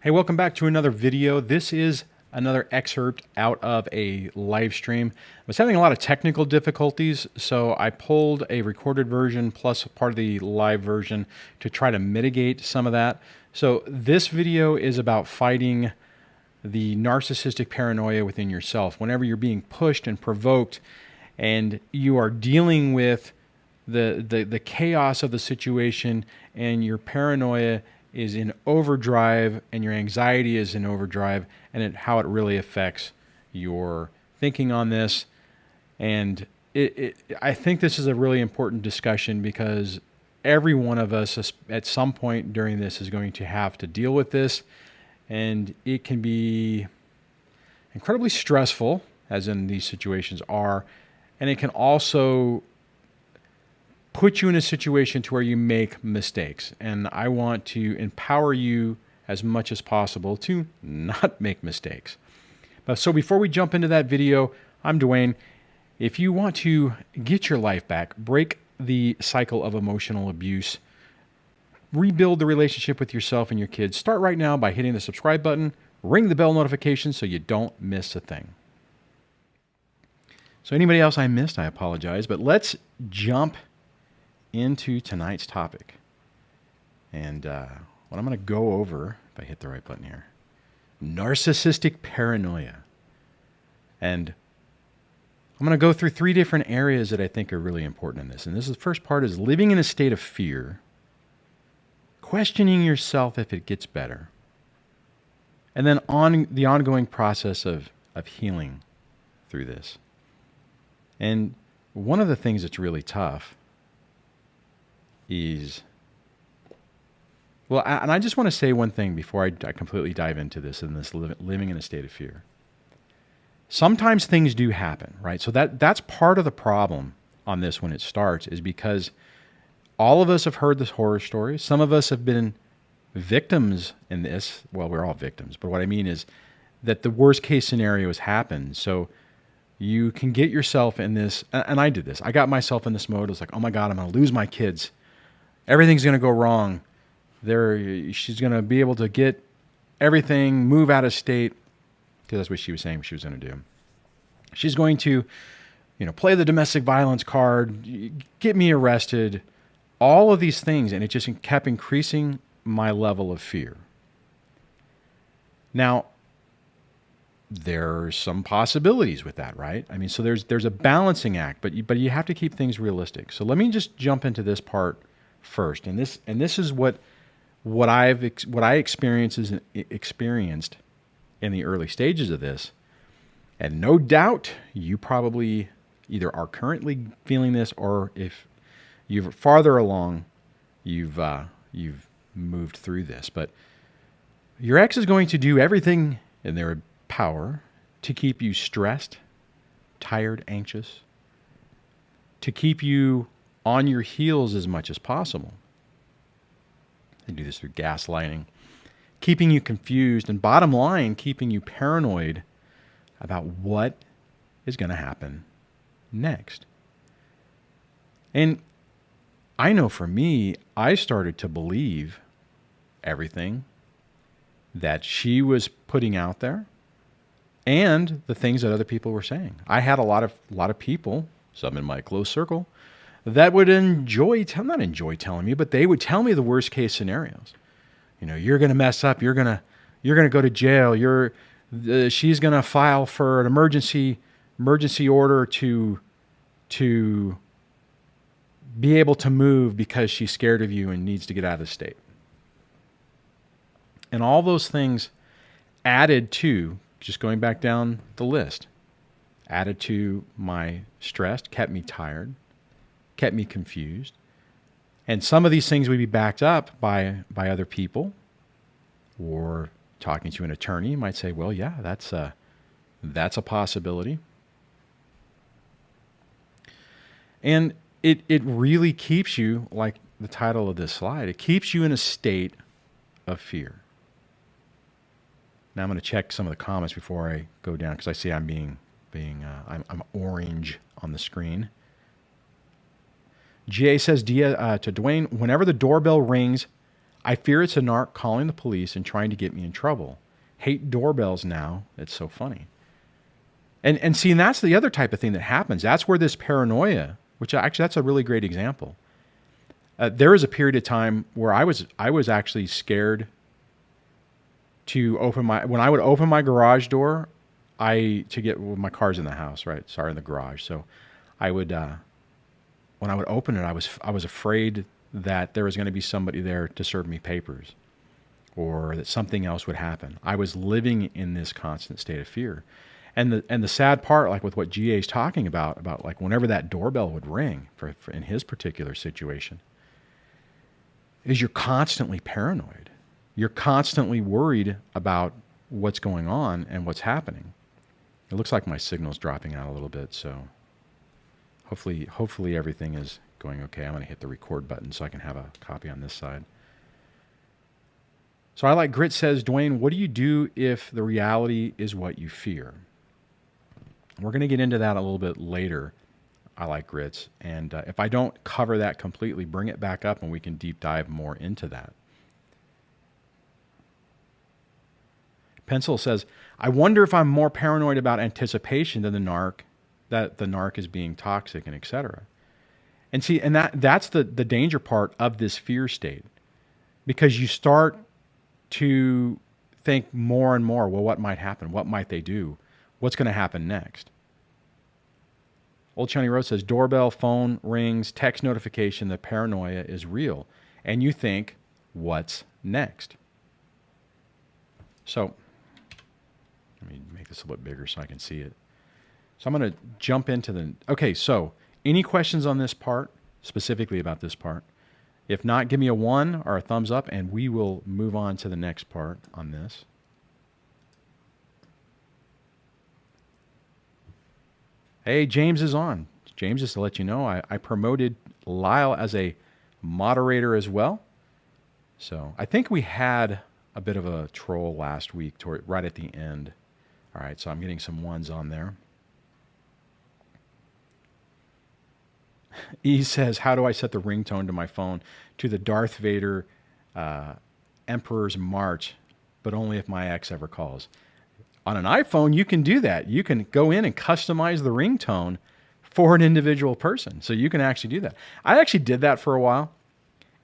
Hey, welcome back to another video. This is another excerpt out of a live stream. I was having a lot of technical difficulties, so I pulled a recorded version plus part of the live version to try to mitigate some of that. So this video is about fighting the narcissistic paranoia within yourself. Whenever you're being pushed and provoked and you are dealing with the chaos of the situation and your paranoia is in overdrive and your anxiety is in overdrive, and how it really affects your thinking on this. And I think this is a really important discussion because every one of us at some point during this is going to have to deal with this, and it can be incredibly stressful, as in these situations are, and it can also put you in a situation to where you make mistakes. And I want to empower you as much as possible to not make mistakes. So before we jump into that video, I'm Duane. If you want to get your life back, break the cycle of emotional abuse, rebuild the relationship with yourself and your kids, start right now by hitting the subscribe button, ring the bell notification so you don't miss a thing. So anybody else I missed, I apologize, but let's jump into tonight's topic. And what I'm going to go over, if I hit the right button here, narcissistic paranoia. And I'm going to go through three different areas that I think are really important in this. And this is the first part is living in a state of fear, questioning yourself if it gets better, and then on the ongoing process of healing through this. And one of the things that's really tough is, well, and I just want to say one thing before I completely dive into this and this living in a state of fear. Sometimes things do happen, right? So that's part of the problem on this when it starts, is because all of us have heard this horror story. Some of us have been victims in this. Well, we're all victims, but what I mean is that the worst case scenario has happened. So you can get yourself in this, and I did this. I got myself in this mode. It was like, oh my God, I'm going to lose my kids. Everything's going to go wrong. She's going to be able to get everything, move out of state, because that's what she was saying she was going to do. She's going to, play the domestic violence card, get me arrested, all of these things, and it just kept increasing my level of fear. Now, there are some possibilities with that, right? I mean, so there's a balancing act, but you have to keep things realistic. So let me just jump into this part first, and this is what I experienced in the early stages of this, and no doubt you probably either are currently feeling this, or if you're farther along, you've moved through this. But your ex is going to do everything in their power to keep you stressed, tired, anxious, to keep you on your heels as much as possible. They do this through gaslighting, keeping you confused, and bottom line, keeping you paranoid about what is going to happen next. And I know for me, I started to believe everything that she was putting out there and the things that other people were saying. I had a lot of people, some in my close circle, that would not enjoy telling me, but they would tell me the worst case scenarios. You're going to mess up. You're going to go to jail. She's going to file for an emergency order to be able to move because she's scared of you and needs to get out of the state. And all those things added to, just going back down the list, added to my stress, kept me tired, kept me confused. And some of these things would be backed up by other people, or talking to an attorney. You might say, well, yeah, that's a possibility. And it really keeps you, like the title of this slide, it keeps you in a state of fear. Now I'm going to check some of the comments before I go down, because I see I'm I'm orange on the screen. GA says to Duane, whenever the doorbell rings, I fear it's a narc calling the police and trying to get me in trouble. Hate doorbells now. It's so funny. And see, and that's the other type of thing that happens. That's where this paranoia, which actually that's a really great example. There was a period of time where I was actually scared to when I would open my garage door, my car's in the house, right? Sorry, in the garage. So I would, when I would open it, I was afraid that there was going to be somebody there to serve me papers, or that something else would happen. I was living in this constant state of fear. And the sad part, like with what GA is talking about like whenever that doorbell would ring for in his particular situation, is you're constantly paranoid. You're constantly worried about what's going on and what's happening. It looks like my signal's dropping out a little bit, so hopefully everything is going okay. I'm going to hit the record button so I can have a copy on this side. So I like Grit says, Duane, what do you do if the reality is what you fear? We're going to get into that a little bit later. I like Grits. And if I don't cover that completely, bring it back up and we can deep dive more into that. Pencil says, I wonder if I'm more paranoid about anticipation than that the narc is being toxic and etc. And see, and that's the danger part of this fear state, because you start to think more and more, well, what might happen? What might they do? What's going to happen next? Old Johnny Rose says, doorbell, phone rings, text notification, the paranoia is real. And you think, what's next? So, let me make this a little bit bigger so I can see it. So I'm going to jump into okay, so any questions on this part, specifically about this part? If not, give me a 1 or a thumbs up and we will move on to the next part on this. Hey, James is on. James, just to let you know, I promoted Lyle as a moderator as well. So I think we had a bit of a troll last week right at the end. All right, so I'm getting some 1s on there. E says, how do I set the ringtone to my phone to the Darth Vader Emperor's March, but only if my ex ever calls? On an iPhone, you can do that. You can go in and customize the ringtone for an individual person. So you can actually do that. I actually did that for a while.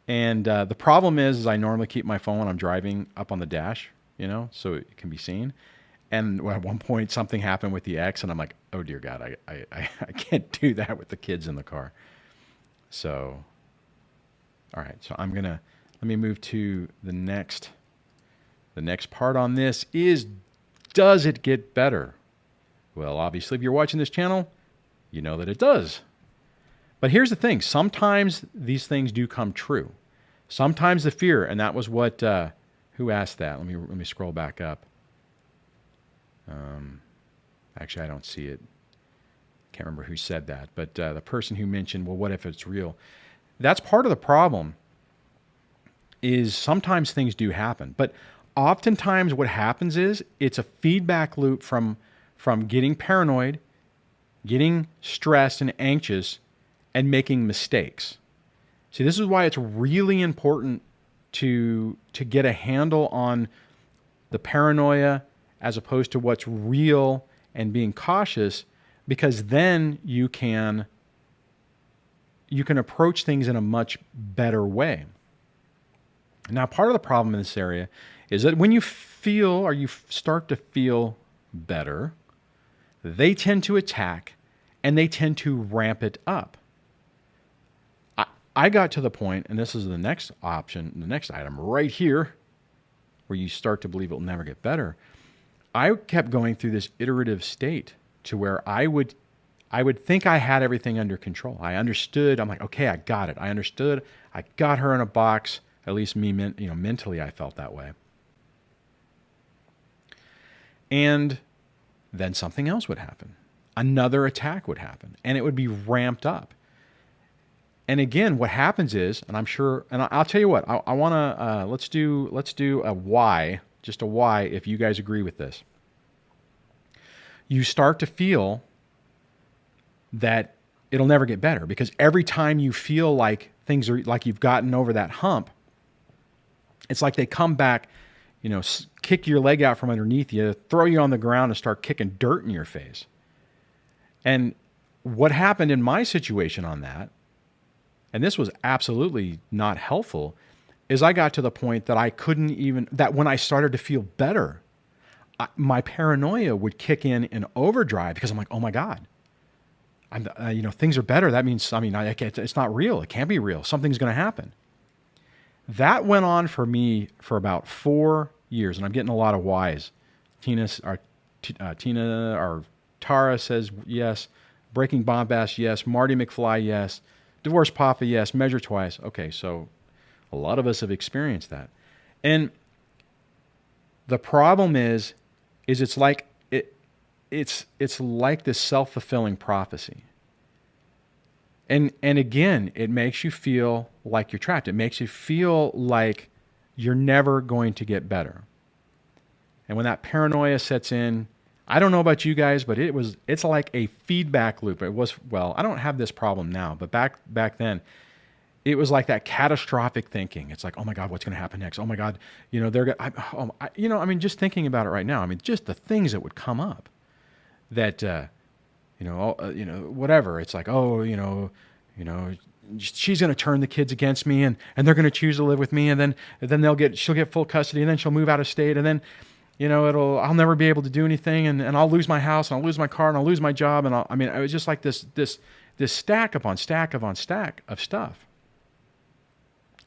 And the problem is I normally keep my phone when I'm driving up on the dash, so it can be seen. And at one point, something happened with the ex, and I'm like, oh, dear God, I can't do that with the kids in the car. So, all right. So let me move to the next part on this is, does it get better? Well, obviously, if you're watching this channel, you know that it does. But here's the thing. Sometimes these things do come true. Sometimes the fear, and that was what, who asked that? Let me scroll back up. Actually, I don't see it. Can't remember who said that. But the person who mentioned, well, what if it's real? That's part of the problem, is sometimes things do happen. But oftentimes what happens is it's a feedback loop from getting paranoid, getting stressed and anxious, and making mistakes. See, this is why it's really important to get a handle on the paranoia as opposed to what's real and being cautious, because then you can approach things in a much better way. Now, part of the problem in this area is that when you feel or you start to feel better, they tend to attack and they tend to ramp it up. I got to the point, and this is the next option, the next item right here, where you start to believe it'll never get better. I kept going through this iterative state to where I would think I had everything under control. I understood. I'm like, okay, I got it. I understood. I got her in a box. At least me, mentally, I felt that way. And then something else would happen. Another attack would happen, and it would be ramped up. And again, what happens is, and I'm sure, and I'll tell you what, I want to, let's do a why, just a why, if you guys agree with this. You start to feel that it'll never get better, because every time you feel like things are, like you've gotten over that hump, It's like they come back, kick your leg out from underneath you, throw you on the ground and start kicking dirt in your face. And what happened in my situation on that, and this was absolutely not helpful, is I got to the point that that when I started to feel better, my paranoia would kick in overdrive because I'm like, oh my God, things are better. That means, it's not real. It can't be real. Something's going to happen. That went on for me for about 4 years, and I'm getting a lot of whys. Tina or Tara says yes. Breaking Bombast, yes. Marty McFly, yes. Divorce Papa, yes. Measure Twice. Okay, so a lot of us have experienced that. And the problem is it's like it's like this self-fulfilling prophecy. And again, it makes you feel like you're trapped. It makes you feel like you're never going to get better. And when that paranoia sets in, I don't know about you guys, but it's like a feedback loop. It was, well, I don't have this problem now, but back then, it was like that catastrophic thinking. It's like, oh my God, what's going to happen next? Oh my God, just thinking about it right now. Just the things that would come up that, whatever. It's like, she's going to turn the kids against me and they're going to choose to live with me. And then she'll get full custody and then she'll move out of state. And then, I'll never be able to do anything. And I'll lose my house and I'll lose my car and I'll lose my job. And it was just like this stack upon stack upon stack of stuff.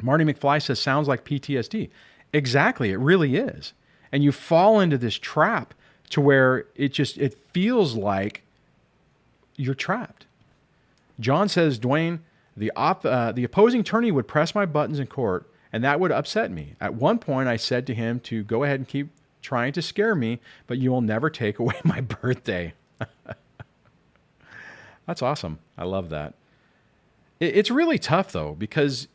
Marty McFly says, sounds like PTSD. Exactly. It really is. And you fall into this trap to where it feels like you're trapped. John says, Duane, the opposing attorney would press my buttons in court, and that would upset me. At one point, I said to him to go ahead and keep trying to scare me, but you will never take away my birthday. That's awesome. I love that. It's really tough, though, because,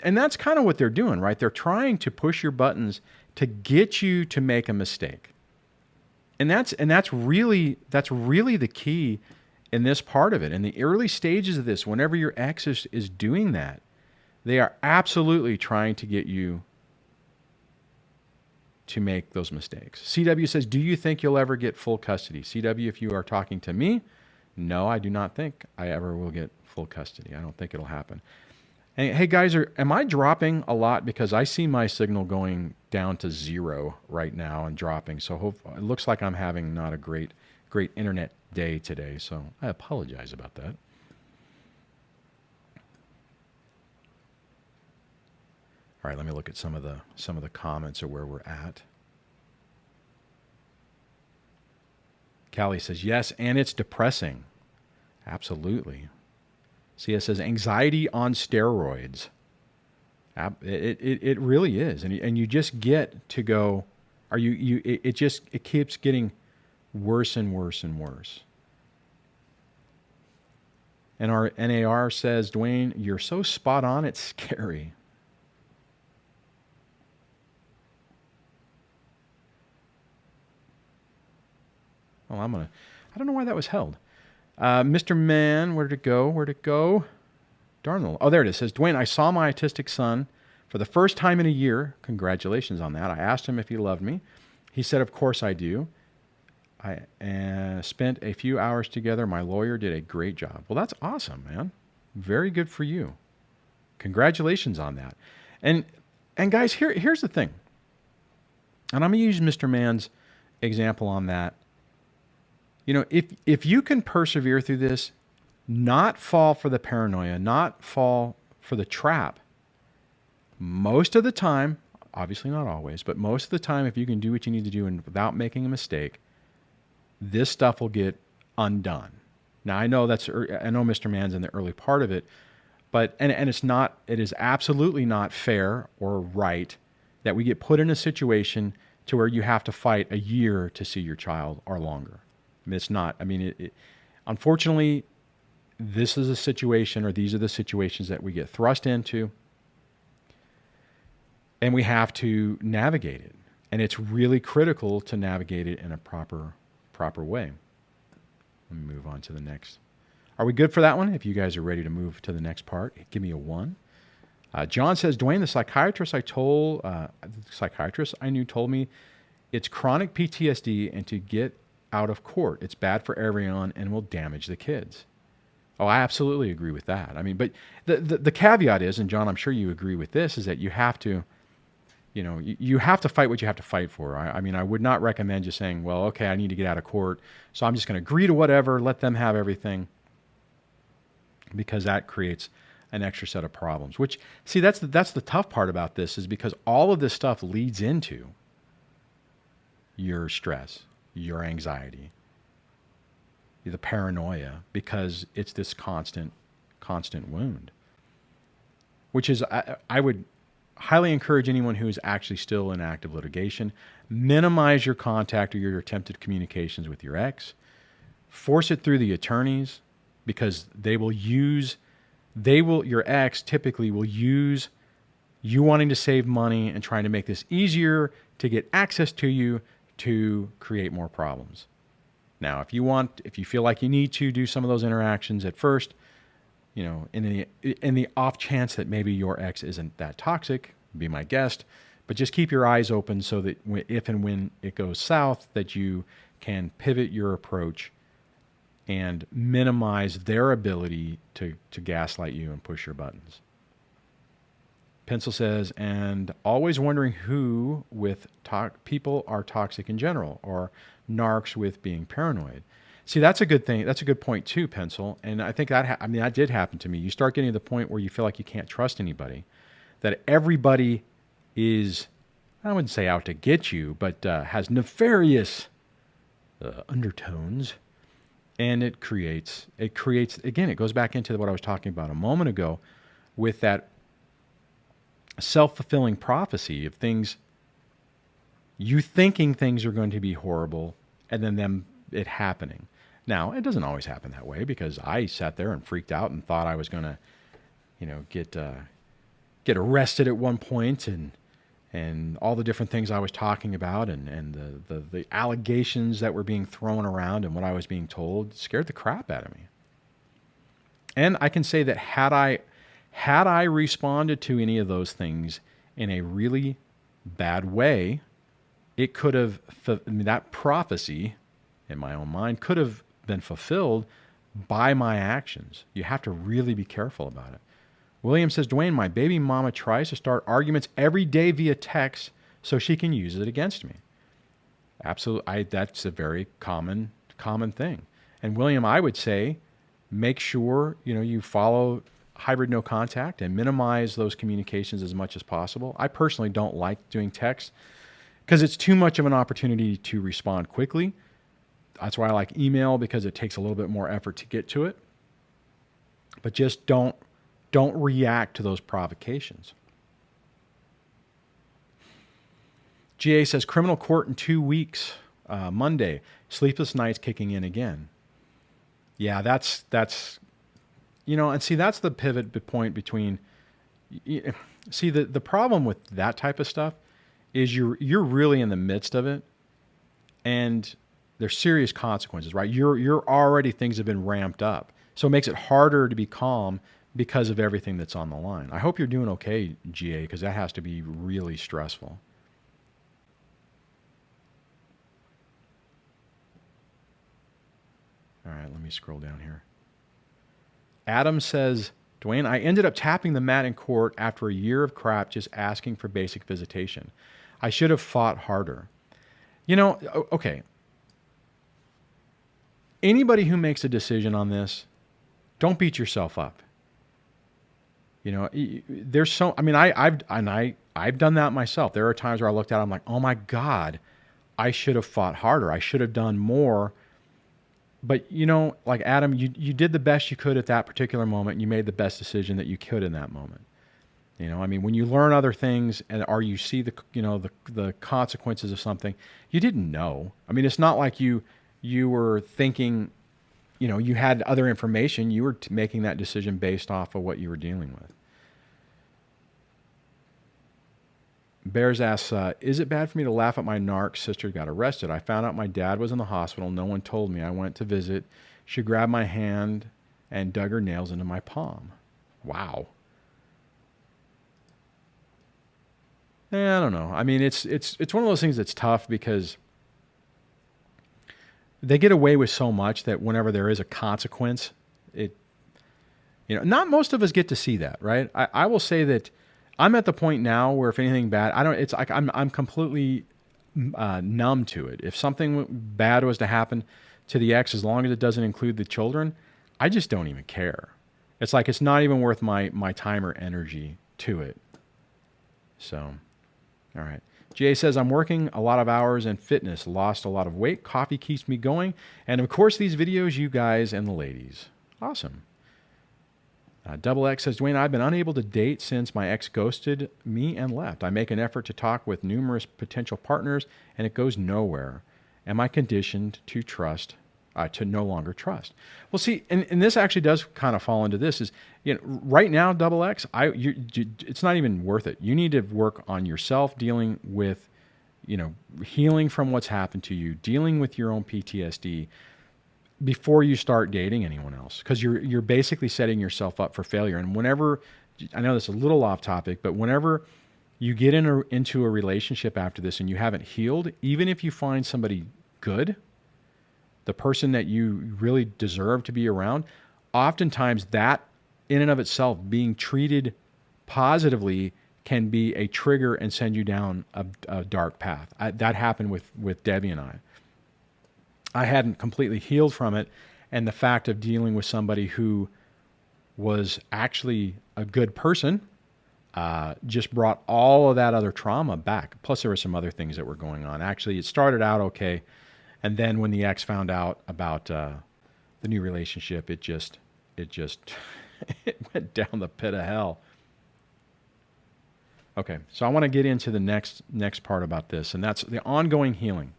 and that's kind of what they're doing, right? They're trying to push your buttons to get you to make a mistake. And that's really the key in this part of it. In the early stages of this, whenever your ex is doing that, they are absolutely trying to get you to make those mistakes. CW says, do you think you'll ever get full custody? CW, if you are talking to me, no, I do not think I ever will get full custody. I don't think it'll happen. And hey guys, am I dropping a lot? Because I see my signal going down to 0 right now and dropping. So it looks like I'm having not a great internet day today. So I apologize about that. All right, let me look at some of the comments of where we're at. Callie says, yes, and it's depressing. Absolutely. CS says, anxiety on steroids. It really is. And you just get to go, it keeps getting worse and worse and worse. And our NAR says, Duane, you're so spot on, it's scary. Well, I don't know why that was held. Mr. Man, where'd it go? Darnell. Oh, there it is. It says, Duane, I saw my autistic son for the first time in a year. Congratulations on that. I asked him if he loved me. He said, of course I do. I spent a few hours together. My lawyer did a great job. Well, that's awesome, man. Very good for you. Congratulations on that. And guys, here's the thing. And I'm going to use Mr. Man's example on that. If you can persevere through this, not fall for the paranoia, not fall for the trap, most of the time, obviously not always, but most of the time, if you can do what you need to do and without making a mistake, this stuff will get undone. Now, I know Mr. Man's in the early part of it, but it is absolutely not fair or right that we get put in a situation to where you have to fight a year to see your child or longer. It's not. Unfortunately, this is a situation, or these are the situations that we get thrust into, and we have to navigate it. And it's really critical to navigate it in a proper way. Let me move on to the next. Are we good for that one? If you guys are ready to move to the next part, give me a 1. John says, Duane, the psychiatrist I knew told me it's chronic PTSD and to get out of court. It's bad for everyone and will damage the kids. Oh, I absolutely agree with that. I mean, but the caveat is, and John, I'm sure you agree with this, is that you have to, you have to fight what you have to fight for. I mean, I would not recommend just saying, well, okay, I need to get out of court, so I'm just going to agree to whatever, let them have everything, because that creates an extra set of problems. Which, see, that's the tough part about this, is because all of this stuff leads into your stress, your anxiety, the paranoia, because it's this constant wound. Which is, I would highly encourage anyone who is actually still in active litigation, minimize your contact or your attempted communications with your ex. Force it through the attorneys, because your ex typically will use you wanting to save money and trying to make this easier to get access to you to create more problems. Now, if you feel like you need to do some of those interactions at first, in the off chance that maybe your ex isn't that toxic, be my guest, but just keep your eyes open so that if and when it goes south, that you can pivot your approach and minimize their ability to gaslight you and push your buttons. Pencil says, and always wondering who with people are toxic in general, or narcs with being paranoid. See, that's a good thing. That's a good point too, Pencil. And I think that did happen to me. You start getting to the point where you feel like you can't trust anybody, that everybody is, I wouldn't say out to get you, but has nefarious undertones. And it creates, again, it goes back into what I was talking about a moment ago with that self-fulfilling prophecy of things, you thinking things are going to be horrible and then it happening. Now, it doesn't always happen that way, because I sat there and freaked out and thought I was going to, get arrested at one point, and all the different things I was talking about, and the allegations that were being thrown around and what I was being told scared the crap out of me. And I can say that had I responded to any of those things in a really bad way, it could have, that prophecy in my own mind could have been fulfilled by my actions. You have to really be careful about it. William says, Duane, my baby mama tries to start arguments every day via text so she can use it against me. Absolutely. That's a very common thing. And William, I would say, make sure, you follow hybrid no contact and minimize those communications as much as possible. I personally don't like doing text because it's too much of an opportunity to respond quickly. That's why I like email, because it takes a little bit more effort to get to it. But just don't react to those provocations. GA says, criminal court in 2 weeks, Monday. Sleepless nights kicking in again. Yeah, that's and see, that's the pivot point between, see, the problem with that type of stuff is you're really in the midst of it, and there's serious consequences, right? You're already, things have been ramped up. So it makes it harder to be calm because of everything that's on the line. I hope you're doing okay, GA, because that has to be really stressful. All right, let me scroll down here. Adam says, Duane, I ended up tapping the mat in court after a year of crap just asking for basic visitation. I should have fought harder. Okay. Anybody who makes a decision on this, don't beat yourself up. There's I've done that myself. There are times where I looked at it, I'm like, oh my God, I should have fought harder. I should have done more. But like Adam, you did the best you could at that particular moment. And you made the best decision that you could in that moment. When you learn other things or you see the consequences of something, you didn't know. It's not like you were thinking, you had other information. You were making that decision based off of what you were dealing with. Bears asks, is it bad for me to laugh at my narc sister got arrested? I found out my dad was in the hospital. No one told me. I went to visit. She grabbed my hand and dug her nails into my palm. Wow. I don't know. I mean, it's one of those things that's tough because they get away with so much that whenever there is a consequence, it, not most of us get to see that, right? I will say that I'm at the point now where if anything bad, it's like I'm completely numb to it. If something bad was to happen to the ex, as long as it doesn't include the children, I just don't even care. It's like, it's not even worth my time or energy to it. So, all right. Jay says, I'm working a lot of hours in fitness, lost a lot of weight. Coffee keeps me going. And of course, these videos, you guys and the ladies. Awesome. Double X says, Duane, I've been unable to date since my ex ghosted me and left. I make an effort to talk with numerous potential partners and it goes nowhere. Am I conditioned to trust, to no longer trust? Well, see, and this actually does kind of fall into this is, right now, Double X, it's not even worth it. You need to work on yourself, dealing with, healing from what's happened to you, dealing with your own PTSD before you start dating anyone else, because you're basically setting yourself up for failure. And whenever, I know this is a little off topic, but whenever you get into a relationship after this and you haven't healed, even if you find somebody good, the person that you really deserve to be around, oftentimes that in and of itself, being treated positively, can be a trigger and send you down a dark path. That happened with Debbie and I. I hadn't completely healed from it, and the fact of dealing with somebody who was actually a good person just brought all of that other trauma back. Plus, there were some other things that were going on. Actually, it started out okay, and then when the ex found out about the new relationship, it just it went down the pit of hell. Okay, so I want to get into the next part about this, and that's the ongoing healing.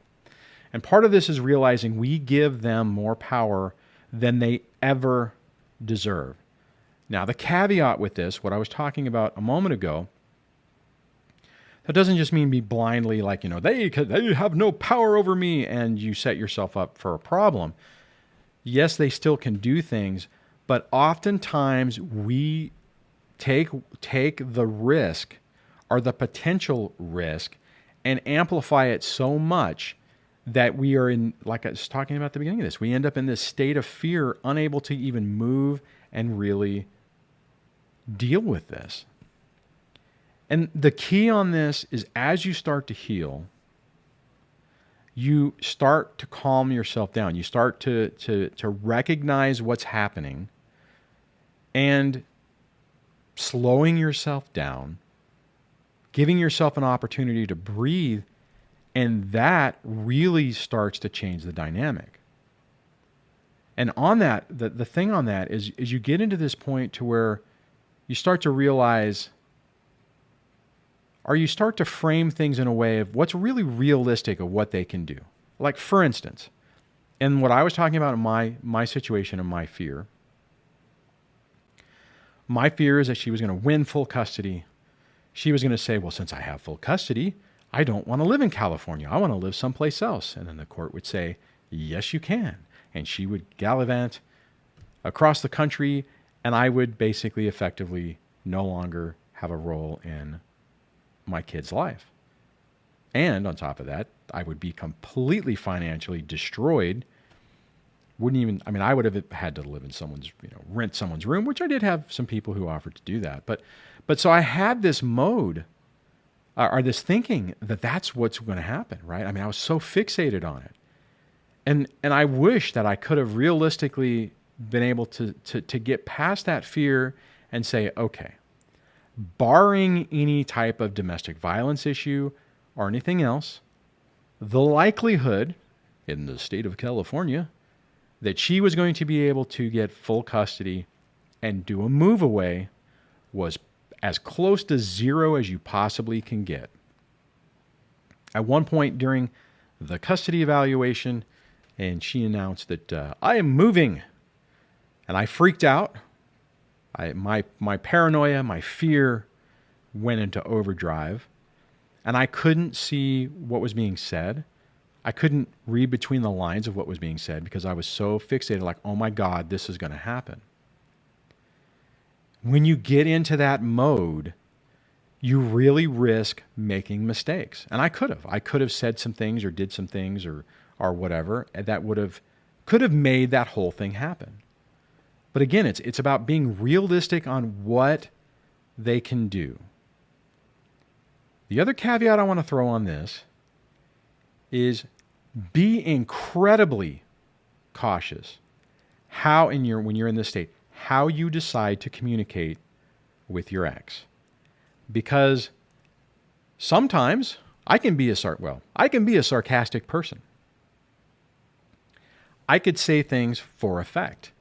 And part of this is realizing we give them more power than they ever deserve. Now, the caveat with this, what I was talking about a moment ago, that doesn't just mean be blindly like, they have no power over me and you set yourself up for a problem. Yes, they still can do things, but oftentimes we take the risk or the potential risk and amplify it so much that we are in, like I was talking about at the beginning of this, we end up in this state of fear, unable to even move and really deal with this. And the key on this is, as you start to heal, you start to calm yourself down. You start to recognize what's happening and slowing yourself down, giving yourself an opportunity to breathe. And that really starts to change the dynamic. And on that, the thing on that is you get into this point to where you start to realize, or you start to frame things in a way of what's really realistic of what they can do. Like, for instance, and what I was talking about in my situation and my fear is that she was going to win full custody. She was going to say, well, since I have full custody, I don't want to live in California. I want to live someplace else. And then the court would say, yes, you can. And she would gallivant across the country, and I would basically effectively no longer have a role in my kid's life. And on top of that, I would be completely financially destroyed. I would have had to live in rent someone's room, which I did have some people who offered to do that. But so I had this mode, or this thinking that that's what's going to happen, right? I was so fixated on it. And I wish that I could have realistically been able to get past that fear and say, okay, barring any type of domestic violence issue or anything else, the likelihood in the state of California that she was going to be able to get full custody and do a move away was as close to zero as you possibly can get. At one point during the custody evaluation, and she announced that I am moving, and I freaked out. My paranoia, my fear went into overdrive, and I couldn't see what was being said. I couldn't read between the lines of what was being said because I was so fixated, like, oh my God, this is going to happen. When you get into that mode, you really risk making mistakes. And I could have said some things or did some things or whatever that could have made that whole thing happen. But again, it's about being realistic on what they can do. The other caveat I want to throw on this is be incredibly cautious when you're in this state, how you decide to communicate with your ex. Because sometimes I can be a sarcastic person. I could say things for effect.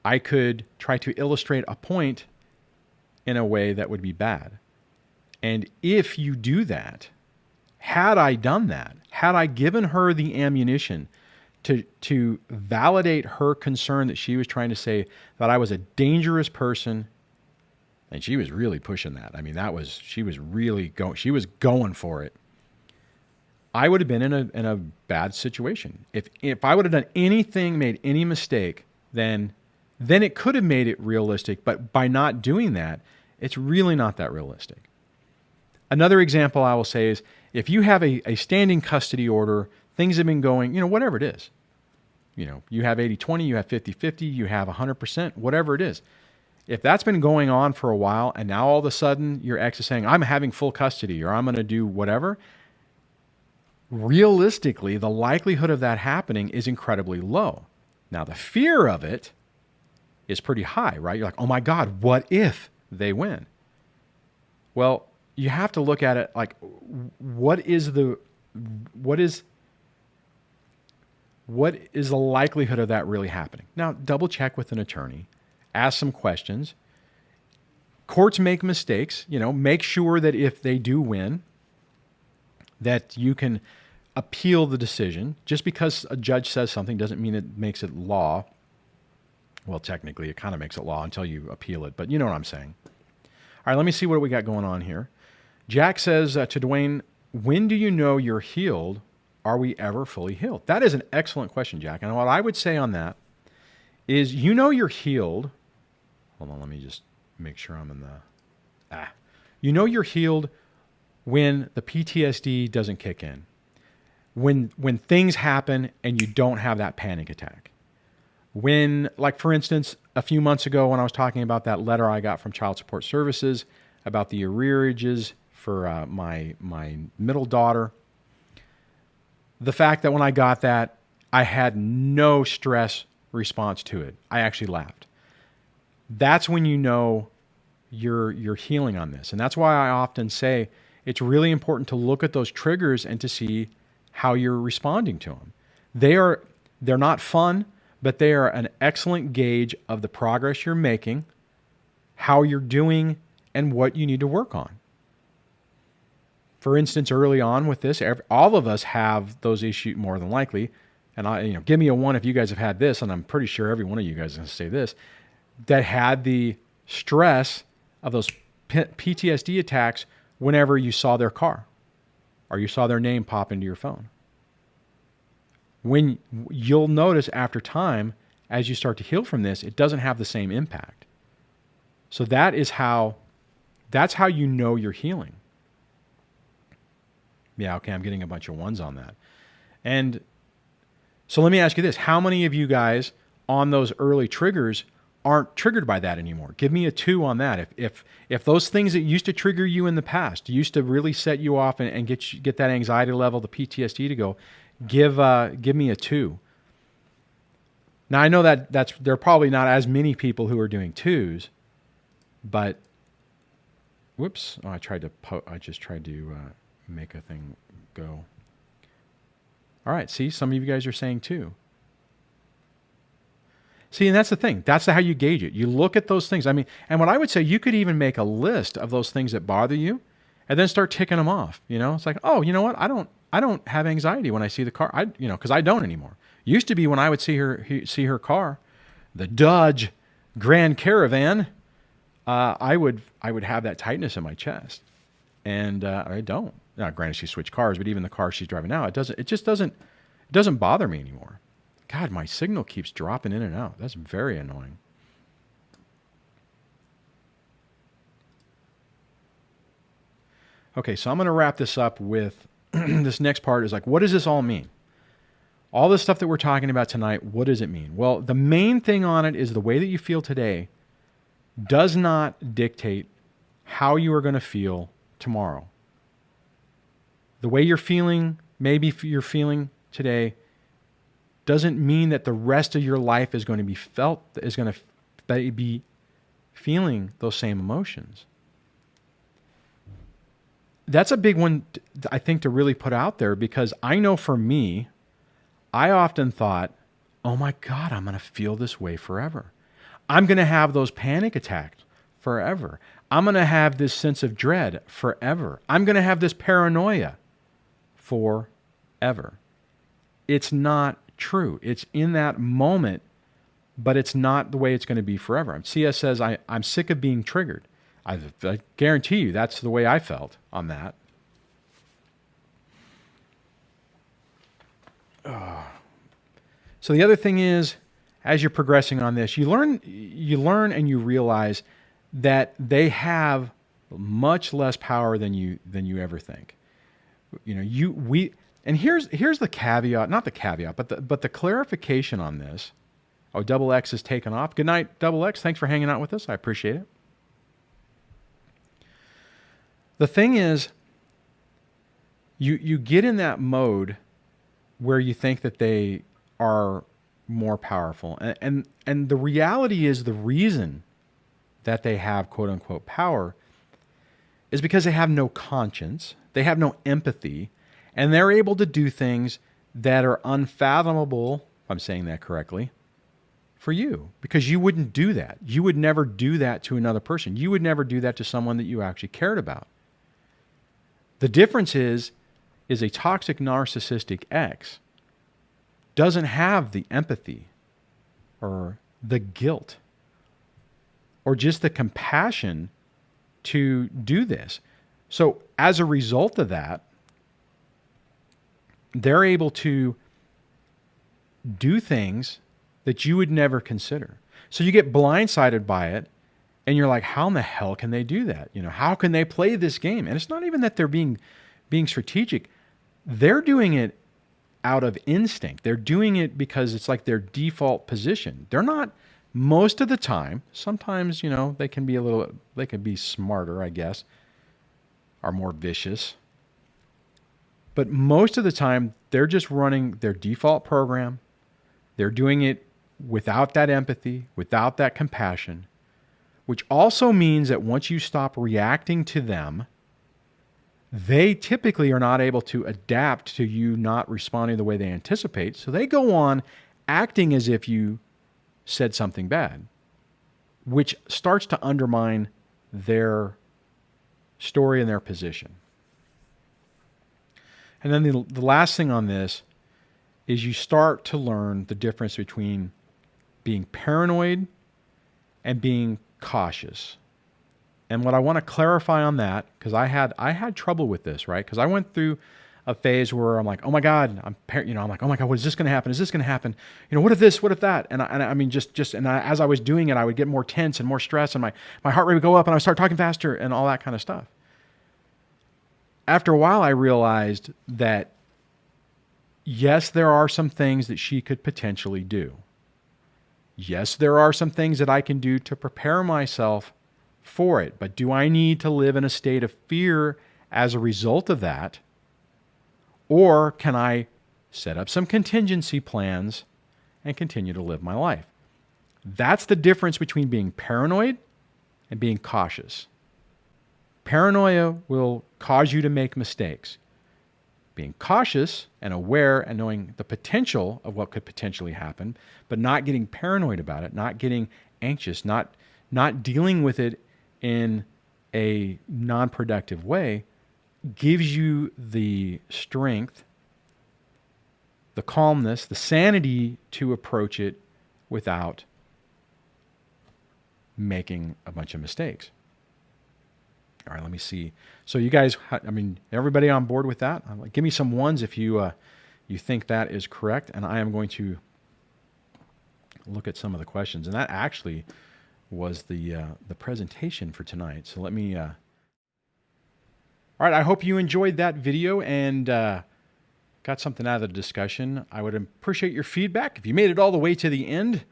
I could try to illustrate a point in a way that would be bad. And if you do that, had I done that, had I given her the ammunition to validate her concern that she was trying to say that I was a dangerous person, and she was really pushing that. I mean, she was going for it. I would have been in a bad situation. If I would have done anything, made any mistake, then it could have made it realistic. But by not doing that, it's really not that realistic. Another example I will say is if you have a standing custody order, things have been going, whatever it is. You have 80-20, you have 50-50, you have 100%, whatever it is. If that's been going on for a while and now all of a sudden your ex is saying, I'm having full custody or I'm going to do whatever, realistically, the likelihood of that happening is incredibly low. Now, the fear of it is pretty high, right? You're like, oh my God, what if they win? Well, you have to look at it like, what is the likelihood of that really happening? Now, double check with an attorney, ask some questions. Courts make mistakes, make sure that if they do win, that you can appeal the decision. Just because a judge says something doesn't mean it makes it law. Well, technically, it kind of makes it law until you appeal it, but you know what I'm saying. All right, let me see what we got going on here. Jack says to Duane, when do you know you're healed? Are we ever fully healed? That is an excellent question, Jack. And what I would say on that is, you're healed. Hold on, let me just make sure I'm in the... you're healed when the PTSD doesn't kick in. When things happen and you don't have that panic attack. When, like for instance, a few months ago when I was talking about that letter I got from Child Support Services about the arrearages for my middle daughter, the fact that when I got that, I had no stress response to it. I actually laughed. That's when you know you're healing on this. And that's why I often say it's really important to look at those triggers and to see how you're responding to them. They're not fun, but they are an excellent gauge of the progress you're making, how you're doing, and what you need to work on. For instance, early on with this, all of us have those issues more than likely. And give me a 1 if you guys have had this, and I'm pretty sure every one of you guys is going to say this, that had the stress of those PTSD attacks whenever you saw their car or you saw their name pop into your phone. When you'll notice after time, as you start to heal from this, it doesn't have the same impact. So that's how you know you're healing. Yeah, okay, I'm getting a bunch of 1s on that. And so let me ask you this. How many of you guys on those early triggers aren't triggered by that anymore? Give me a 2 on that. If those things that used to trigger you in the past, used to really set you off and get that anxiety level, the PTSD to go, give me a 2. Now, I know that there are probably not as many people who are doing 2s, but whoops, I just tried to make a thing go. All right, see, some of you guys are saying 2. See, and that's the thing. That's how you gauge it. You look at those things. I mean, and what I would say, you could even make a list of those things that bother you and then start ticking them off. It's like, oh, you know what? I don't have anxiety when I see the car. Because I don't anymore. Used to be when I would see her car, the Dodge Grand Caravan, I would have that tightness in my chest. And I don't. Now, granted, she switched cars, but even the car she's driving now, it just doesn't bother me anymore. God, my signal keeps dropping in and out. That's very annoying. Okay, so I'm going to wrap this up with this next part is like, what does this all mean? All this stuff that we're talking about tonight, what does it mean? Well, the main thing on it is the way that you feel today does not dictate how you are going to feel tomorrow. The way you're feeling, maybe you're feeling today, doesn't mean that the rest of your life is going to be feeling those same emotions. That's a big one, I think, to really put out there, because I know for me, I often thought, oh my God, I'm going to feel this way forever. I'm going to have those panic attacks forever. I'm going to have this sense of dread forever. I'm going to have this paranoia forever. It's not true. It's in that moment, but it's not the way it's going to be forever. CS says, I'm sick of being triggered. I guarantee you that's the way I felt on that. So the other thing is, as you're progressing on this, you learn and you realize that they have much less power than you ever think. And here's the caveat, not the caveat, but the clarification on this. Oh, Double X is taken off. Good night, Double X. Thanks for hanging out with us. I appreciate it. The thing is, you get in that mode where you think that they are more powerful. And the reality is, the reason that they have quote unquote power is because they have no conscience, they have no empathy, and they're able to do things that are unfathomable, if I'm saying that correctly, for you, because you wouldn't do that. You would never do that to another person. You would never do that to someone that you actually cared about. The difference is a toxic narcissistic ex doesn't have the empathy or the guilt or just the compassion to do this. So as a result of that, they're able to do things that you would never consider. So you get blindsided by it, and you're like, how in the hell can they do that? How can they play this game? And it's not even that they're being strategic. They're doing it out of instinct. They're doing it because it's like their default position. They're not, most of the time. Sometimes, they can be smarter, I guess, or more vicious. But most of the time, they're just running their default program. They're doing it without that empathy, without that compassion, which also means that once you stop reacting to them, they typically are not able to adapt to you not responding the way they anticipate. So they go on acting as if you said something bad, which starts to undermine their story and their position. And then the last thing on this is you start to learn the difference between being paranoid and being cautious. And what I want to clarify on that, because I had trouble with this, right? Because I went through a phase where I'm like, oh my God, I'm like, oh my God, what is this going to happen? Is this going to happen? What if this? What if that? And I mean, as I was doing it, I would get more tense and more stressed, and my heart rate would go up, and I would start talking faster, and all that kind of stuff. After a while, I realized that yes, there are some things that she could potentially do. Yes, there are some things that I can do to prepare myself for it. But do I need to live in a state of fear as a result of that? Or can I set up some contingency plans and continue to live my life? That's the difference between being paranoid and being cautious. Paranoia will cause you to make mistakes. Being cautious and aware and knowing the potential of what could potentially happen, but not getting paranoid about it, not getting anxious, not dealing with it in a non-productive way, gives you the strength, the calmness, the sanity to approach it without making a bunch of mistakes. All right, let me see. So you guys, everybody on board with that? Give me some ones if you think that is correct, and I am going to look at some of the questions. And that actually was the presentation for tonight. So let me All right, I hope you enjoyed that video and got something out of the discussion. I would appreciate your feedback. If you made it all the way to the end,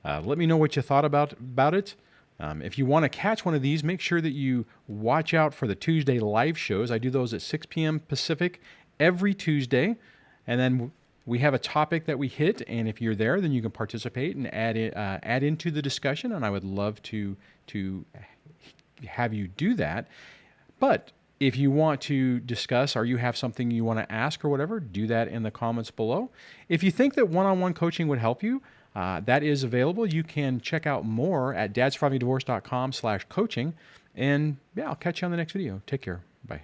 let me know what you thought about it. If you want to catch one of these, make sure that you watch out for the Tuesday live shows. I do those at 6 p.m. Pacific every Tuesday. And then we have a topic that we hit. And if you're there, then you can participate and add into the discussion. And I would love to have you do that. But if you want to discuss or you have something you want to ask or whatever, do that in the comments below. If you think that one-on-one coaching would help you, that is available. You can check out more at dadsurvivingdivorce.com/coaching. And yeah, I'll catch you on the next video. Take care. Bye.